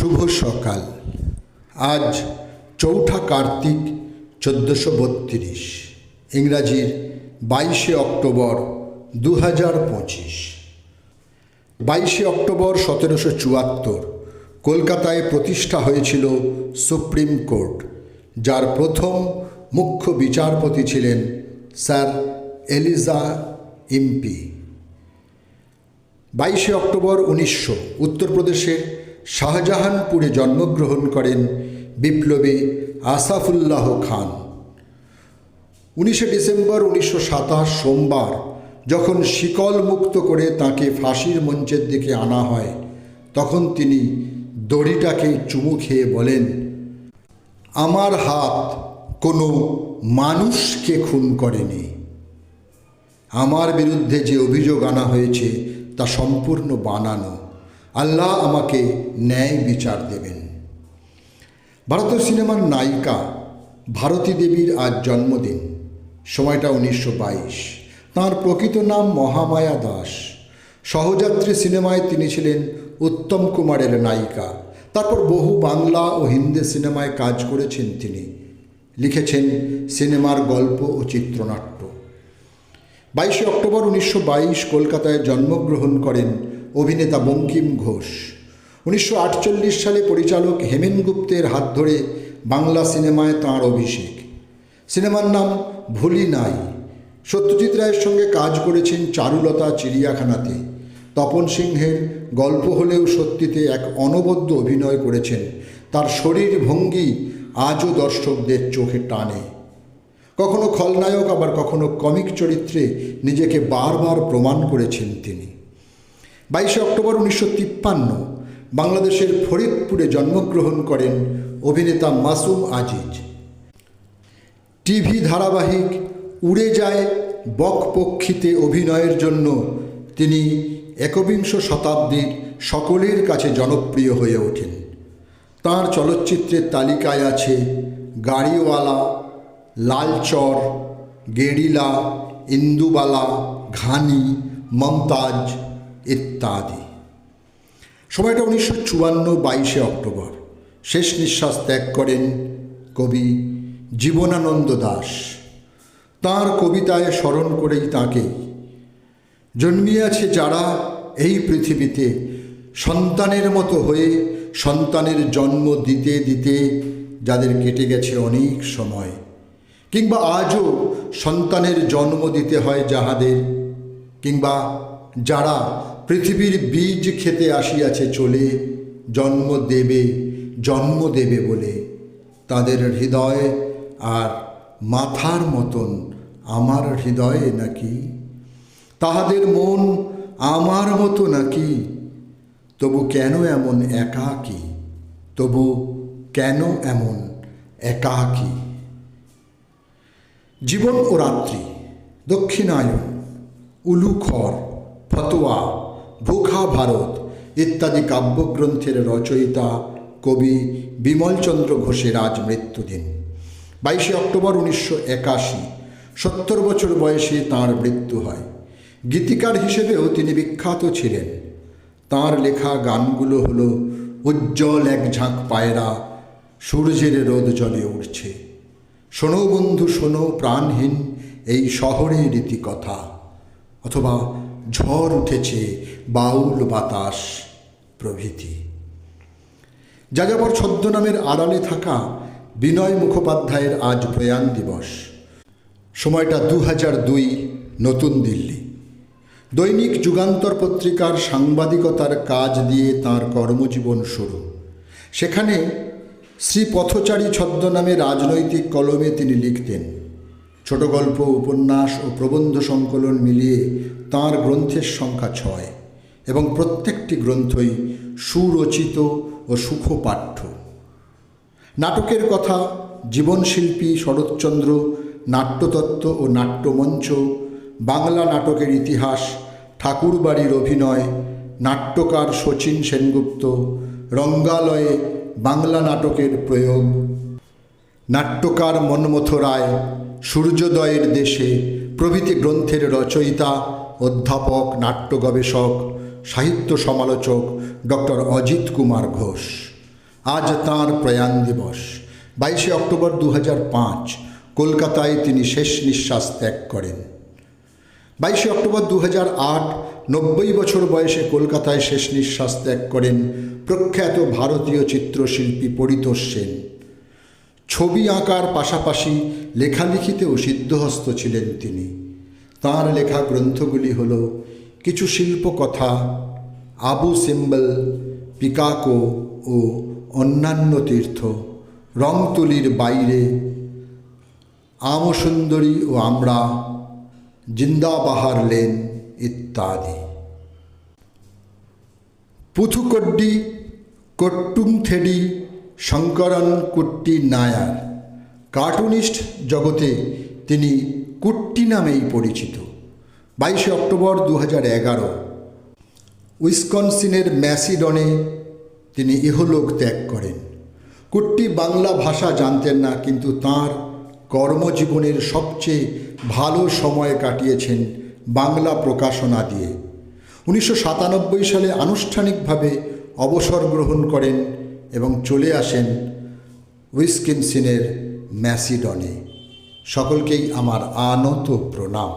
শুভ সকাল। আজ চৌঠা কার্তিক 1432, ইংরাজির 22শে অক্টোবর 2025। 22শে অক্টোবর 1774 কলকাতায় প্রতিষ্ঠা হয়েছিল সুপ্রিম কোর্ট, যার প্রথম মুখ্য বিচারপতি ছিলেন স্যার এলিজা ইম্পি। 22শে অক্টোবর 1900 উত্তরপ্রদেশের শাহজাহানপুরে জন্মগ্রহণ করেন বিপ্লবী আসাফুল্লাহ খান। 19শে ডিসেম্বর 1927 সোমবার যখন শিকল মুক্ত করে তাকে ফাঁসির মঞ্চের দিকে আনা হয়, তখন তিনি দড়িটাকে চুমু খেয়ে বলেন, আমার হাত কোনো মানুষকে খুন করেনি। আমার বিরুদ্ধে যে অভিযোগ আনা হয়েছে তা সম্পূর্ণ বানানো। আল্লাহ আমাকে ন্যায় বিচার দেবেন। ভারতীয় সিনেমার নায়িকা ভারতী দেবীর আজ জন্মদিন। সময়টা 1922। তাঁর প্রকৃত নাম মহামায়া দাস। সহযাত্রী সিনেমায় তিনি ছিলেন উত্তম কুমারের নায়িকা। তারপর বহু বাংলা ও হিন্দি সিনেমায় কাজ করেছেন তিনি। লিখেছেন সিনেমার গল্প ও চিত্রনাট্য। 22শে অক্টোবর 1922 কলকাতায় জন্মগ্রহণ করেন অভিনেতা বঙ্কিম ঘোষ। 1948 সালে পরিচালক হেমেন গুপ্তের হাত ধরে বাংলা সিনেমায় তাঁর অভিষেক। সিনেমার নাম ভুলি নাই। সত্যজিৎ রায়ের সঙ্গে কাজ করেছেন চারুলতা চিড়িয়াখানাতে। তপন সিংহের গল্প হলেও সত্যিতে এক অনবদ্য অভিনয় করেছেন। তার শরীর ভঙ্গি আজও দর্শকদের চোখে টানে। কখনো খলনায়ক, আবার কখনো কমিক চরিত্রে নিজেকে বারবার প্রমাণ করেছেন তিনি। 22শে অক্টোবর 1953 বাংলাদেশের ফরিদপুরে জন্মগ্রহণ করেন অভিনেতা মাসুম আজিজ। টিভি ধারাবাহিক উড়ে যায় বকপক্ষীতে অভিনয়ের জন্য তিনি একবিংশ শতাব্দীর সকলের কাছে জনপ্রিয় হয়ে ওঠেন। তাঁর চলচ্চিত্রের তালিকায় আছে গাড়িওয়ালা, লালচর, গেরিলা, ইন্দুবালা, ঘানি, মমতাজ ইত্যাদি। সময়টা 1954, 22শে অক্টোবর। শেষ নিঃশ্বাস ত্যাগ করেন কবি জীবনানন্দ দাশ। তাঁর কবিতায় স্মরণ করেই তাঁকে, জন্মিয়াছে যারা এই পৃথিবীতে সন্তানের মতো হয়ে সন্তানের জন্ম দিতে দিতে যাদের কেটে গেছে অনেক সময়, কিংবা আজও সন্তানের জন্ম দিতে হয় যাহাদের, কিংবা যারা পৃথিবীর বীজ খেতে আসিয়াছে চলে, জন্ম দেবে বলে, তাদের হৃদয় আর মাথার মতন আমার হৃদয়ে নাকি, তাহাদের মন আমার মতো নাকি, তবু কেন এমন একাকী, তবু কেন এমন একাকী। জীবন ও রাত্রি, দক্ষিণায়ন, উলুখর, ফতোয়া, ভুখা ভারত ইত্যাদি কাব্যগ্রন্থের রচয়িতা কবি বিমলচন্দ্র ঘোষের আজ মৃত্যুদিন। 22শে অক্টোবর 1981 70 বছর বয়সে তাঁর মৃত্যু হয়। গীতিকার হিসেবেও তিনি বিখ্যাত ছিলেন। তাঁর লেখা গানগুলো হলো উজ্জ্বল এক ঝাঁক পায়রা সূর্যের রোদ জলে উঠছে, শোনো বন্ধু শোনো প্রাণহীন এই শহরে রীতিকথা, অথবা ঝড় উঠেছে বাউল বাতাস প্রভৃতি। যাযাবর ছদ্মনামের আড়ালে থাকা বিনয় মুখোপাধ্যায়ের আজ প্রয়াণ দিবস। সময়টা 2002, নতুন দিল্লি। দৈনিক যুগান্তর পত্রিকার সাংবাদিকতার কাজ দিয়ে তাঁর কর্মজীবন শুরু। সেখানে শ্রী পথচারী ছদ্মনামে রাজনৈতিক কলমে তিনি লিখতেন। ছোট গল্প, উপন্যাস ও প্রবন্ধ সংকলন মিলিয়ে তাঁর গ্রন্থের সংখ্যা 6 এবং প্রত্যেকটি গ্রন্থই সুরচিত ও সুখপাঠ্য। নাটকের কথা জীবনশিল্পী শরৎচন্দ্র, নাট্যতত্ত্ব ও নাট্যমঞ্চ, বাংলা নাটকের ইতিহাস, ঠাকুরবাড়ির অভিনয়, নাট্যকার শচীন সেনগুপ্ত, রঙ্গালয়ে বাংলা নাটকের প্রয়োগ, নাট্যকার মন্মথ রায়, সূর্যোদয়ের দেশে প্রভৃতি গ্রন্থের রচয়িতা, অধ্যাপক, নাট্য গবেষক, সাহিত্য সমালোচক ডক্টর অজিত কুমার ঘোষ। আজ তাঁর প্রয়াণ দিবস। 22শে অক্টোবর 2005 কলকাতায় তিনি শেষ নিঃশ্বাস ত্যাগ করেন। 22শে অক্টোবর 2008 90 বছর বয়সে কলকাতায় শেষ নিঃশ্বাস ত্যাগ করেন প্রখ্যাত ভারতীয় চিত্রশিল্পী পরিতোষ সেন। ছবি আঁকার পাশাপাশি লেখালেখিতেও সিদ্ধহস্ত ছিলেন তিনি। তাঁর লেখা গ্রন্থগুলি হল কিছু শিল্পকথা, আবু সিম্বল, পিকাকো ও অন্যান্য তীর্থ, রংতুলির বাইরে, আমসুন্দরী ও আমরা, জিন্দাবাহার লেন ইত্যাদি। পুথুকোড্ডি কোট্টুমথেডি শঙ্করন কুট্টি নায়ার। কার্টুনিস্ট জগতে তিনি কুট্টি নামেই পরিচিত। 22শে অক্টোবর 2011 উইসকনসিনের ম্যাসিডনে তিনি ইহলোক ত্যাগ করেন। কুট্টি বাংলা ভাষা জানতেন না, কিন্তু তাঁর কর্মজীবনের সবচেয়ে ভালো সময় কাটিয়েছেন বাংলা প্রকাশনা দিয়ে। 1997 সালে আনুষ্ঠানিকভাবে অবসর গ্রহণ করেন এবং চলে আসেন উইসকনসিনের ম্যাসিডনে। সকলকেই আমার আনত প্রণাম।